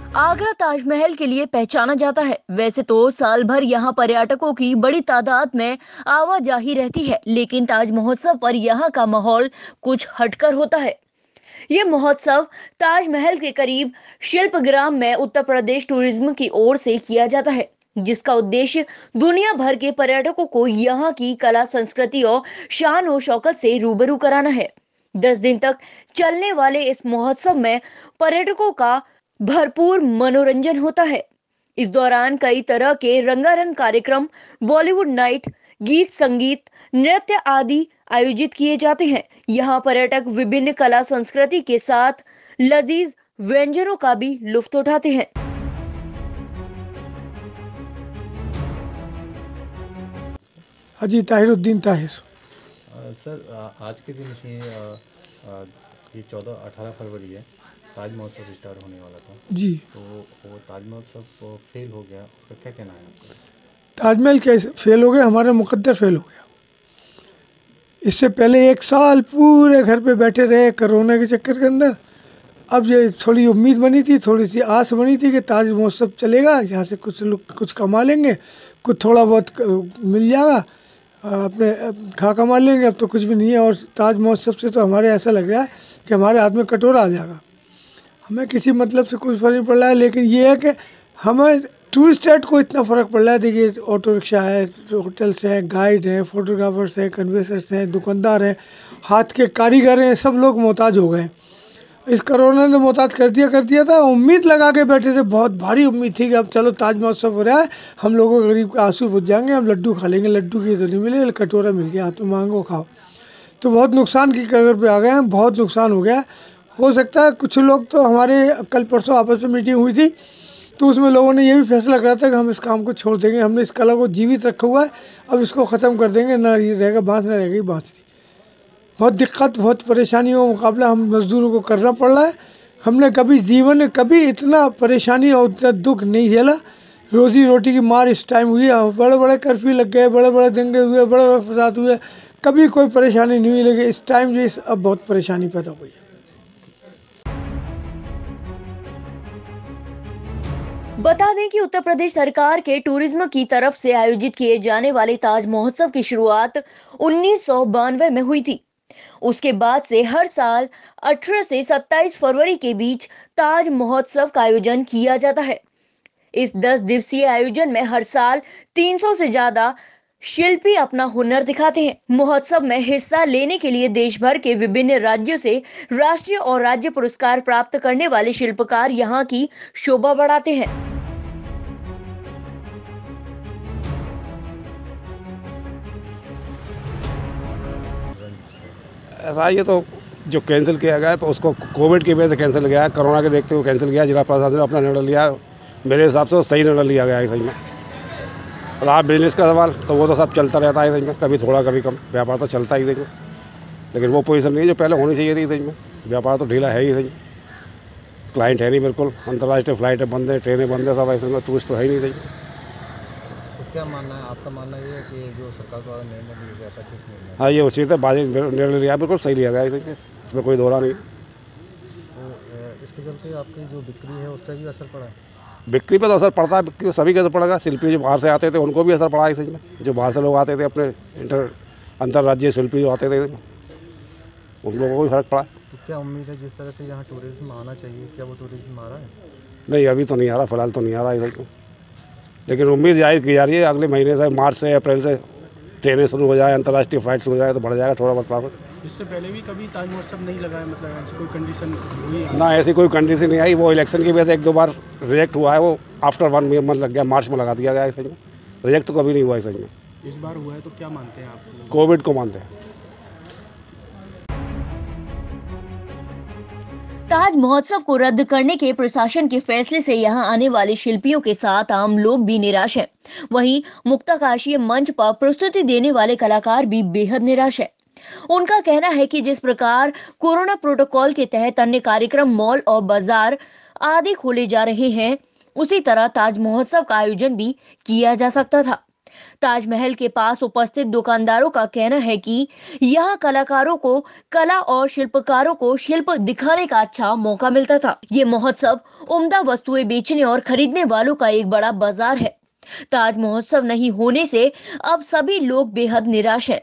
आगरा ताजमहल के लिए पहचाना जाता है। वैसे तो साल भर यहाँ पर्यटकों की बड़ी तादाद में आवाजाही रहती है, लेकिन ताज महोत्सव पर यहाँ का माहौल कुछ हटकर होता है। ये महोत्सव ताजमहल के करीब शिल्पग्राम में उत्तर प्रदेश टूरिज्म की ओर से किया जाता है, जिसका उद्देश्य दुनिया भर के पर्यटकों को यहाँ की कला, संस्कृति और शान और शौकत से रूबरू कराना है। 10 दिन तक चलने वाले इस महोत्सव में पर्यटकों का भरपूर मनोरंजन होता है। इस दौरान कई तरह के रंगारंग कार्यक्रम, बॉलीवुड नाइट, गीत संगीत, नृत्य आदि आयोजित किए जाते हैं। यहाँ पर्यटक विभिन्न कला संस्कृति के साथ लजीज व्यंजनों का भी लुत्फ उठाते हैं। हाजी ताहिरुद्दीन ताहिर। सर, आज के दिन ही ये 14-18 फरवरी है, ताज महोत्सव स्टार्ट होने वाला था। जी, तो वो ताज महोत्सव फेल हो गया, उसका क्या कहना है आपका? ताजमहल कैसे फेल हो गया? हमारा मुकद्दर फेल हो गया। इससे पहले 1 साल पूरे घर पे बैठे रहे कोरोना के चक्कर के अंदर। अब ये थोड़ी उम्मीद बनी थी, थोड़ी सी आस बनी थी कि ताज महोत्सव चलेगा, यहाँ से कुछ लोग कुछ कमा लेंगे, कुछ थोड़ा बहुत मिल जाएगा, अपने खा कमा लेंगे। अब तो कुछ भी नहीं है। और ताज महोत्सव से तो हमारे ऐसा लग रहा है कि हमारे हाथ में कटोरा आ जाएगा। हमें किसी मतलब से कुछ फर्क नहीं पड़ रहा है, लेकिन ये है कि हमें टूरिस्ट एड को इतना फ़र्क पड़ रहा है। देखिए, ऑटो रिक्शा है, होटल्स हैं, गाइड हैं, फोटोग्राफर्स हैं, कन्वेंसर्स हैं, दुकानदार हैं, हाथ के कारीगर हैं, सब लोग मोहताज हो गए। इस कोरोना ने मोहताज कर दिया था। उम्मीद लगा के बैठे थे, बहुत भारी उम्मीद थी कि अब चलो ताज महोत्सव हो रहा है, हम लोगों के गरीब के आंसू बुझ जाएंगे, हम लड्डू खा लेंगे। लड्डू की तो नहीं मिले, कटोरा मिल गया, तो मांगो खाओ। तो बहुत नुकसान की कगार पे आ गए हैं, बहुत नुकसान हो गया। हो सकता है कुछ लोग तो हमारे कल परसों आपस में मीटिंग हुई थी, तो उसमें लोगों ने ये भी फैसला करा था कि हम इस काम को छोड़ देंगे। हमने इस कला को जीवित रखा हुआ है, अब इसको ख़त्म कर देंगे, ना ये रहेगा बाँस, ना रहेगी बाँसुरी। बहुत दिक्कत, बहुत परेशानियों का मुकाबला हम मज़दूरों को करना पड़ रहा है। हमने कभी जीवन में कभी इतना परेशानी और इतना दुख नहीं झेला। रोज़ी रोटी की मार इस टाइम हुई है। बड़े बड़े कर्फ्यू लग गए, बड़े बड़े दंगे हुए, बड़े बड़े फसाद हुए, कभी कोई परेशानी नहीं हुई, लेकिन इस टाइम जो अब बहुत परेशानी पैदा हुई है। बता दें कि उत्तर प्रदेश सरकार के टूरिज्म की तरफ से आयोजित किए जाने वाले ताज महोत्सव की शुरुआत 1992 में हुई थी। उसके बाद से हर साल 18 से 27 फरवरी के बीच ताज महोत्सव का आयोजन किया जाता है। इस 10 दिवसीय आयोजन में हर साल 300 से ज्यादा शिल्पी अपना हुनर दिखाते हैं। महोत्सव में हिस्सा लेने के लिए देश भर के विभिन्न राज्यों से राष्ट्रीय और राज्य पुरस्कार प्राप्त करने वाले शिल्पकार यहाँ की शोभा बढ़ाते हैं। ऐसा ये तो जो कैंसिल किया गया है, तो उसको कोविड की वजह से कैंसिल किया है, कोरोना के देखते हुए कैंसिल किया। जिला प्रशासन ने अपना निर्णय लिया, मेरे हिसाब से सही निर्णय लिया गया है सही में। और आप बिजनेस का सवाल तो वो तो सब चलता रहता है सही में, कभी थोड़ा कभी कम, व्यापार तो चलता ही सही में। लेकिन वो पोजीशन नहीं है जो पहले होनी चाहिए थी सही में। व्यापार तो ढीला है ही सही, क्लाइंट है नहीं बिल्कुल, अंतर्राष्ट्रीय फ्लाइटें बंद है, ट्रेनें बंद है, सब ऐसे में टूरिस्ट तो है ही नहीं सही। तो क्या मानना है आपका? मानना ये है कि जो सरकार द्वारा निर्णय लिया गया था, किस निर्णय? हाँ, ये उचित है, बाजी निर्णय लिया बिल्कुल सही लिया गया है, इसमें कोई दोहरा नहीं। तो इसके चलते आपकी जो बिक्री है उस पर भी असर पड़ा है? बिक्री पे तो असर पड़ता है, बिक्री सभी का असर पड़ेगा। शिल्पी जो बाहर से आते थे उनको भी असर पड़ा है सही में। जो बाहर से लोग आते थे अपने अंतर्राज्यीय शिल्पी जो आते थे, उन लोगों को भी फर्क पड़ा। तो क्या उम्मीद है जिस तरह से यहाँ टूरिज्म आना चाहिए, क्या वो टूरिज्म आ रहा है? नहीं, अभी तो नहीं आ रहा, फिलहाल तो नहीं आ रहा है सही, लेकिन उम्मीद जाहिर की जा रही है अगले महीने से, मार्च से अप्रैल से ट्रेनें शुरू हो जाए, अंतर्राष्ट्रीय फ्लाइट शुरू हो जाए तो बढ़ जाएगा थोड़ा बहुत प्रॉफिट। इससे पहले भी कभी ताज महोत्सव नहीं लगा है, मतलब ऐसी कोई कंडीशन हुई है? ना, ऐसी कोई कंडीशन नहीं आई। वो इलेक्शन की वजह से 1-2 बार रिजेक्ट हुआ है, वो आफ्टर 1 मंथ लग गया, मार्च में लगा दिया गया है सही में। रिजेक्ट तो कभी नहीं हुआ है सही में। इस बार हुआ है तो क्या मानते हैं आप? कोविड को मानते हैं। ताज महोत्सव को रद्द करने के प्रशासन के फैसले से यहां आने वाले शिल्पियों के साथ आम लोग भी निराश हैं। वहीं मुक्ताकाशीय मंच पर प्रस्तुति देने वाले कलाकार भी बेहद निराश हैं। उनका कहना है कि जिस प्रकार कोरोना प्रोटोकॉल के तहत अन्य कार्यक्रम, मॉल और बाजार आदि खोले जा रहे हैं, उसी तरह ताज महोत्सव का आयोजन भी किया जा सकता था। ताजमहल के पास उपस्थित दुकानदारों का कहना है कि यहाँ कलाकारों को कला और शिल्पकारों को शिल्प दिखाने का अच्छा मौका मिलता था। ये महोत्सव उम्दा वस्तुएं बेचने और खरीदने वालों का एक बड़ा बाजार है। ताज महोत्सव नहीं होने से अब सभी लोग बेहद निराश हैं।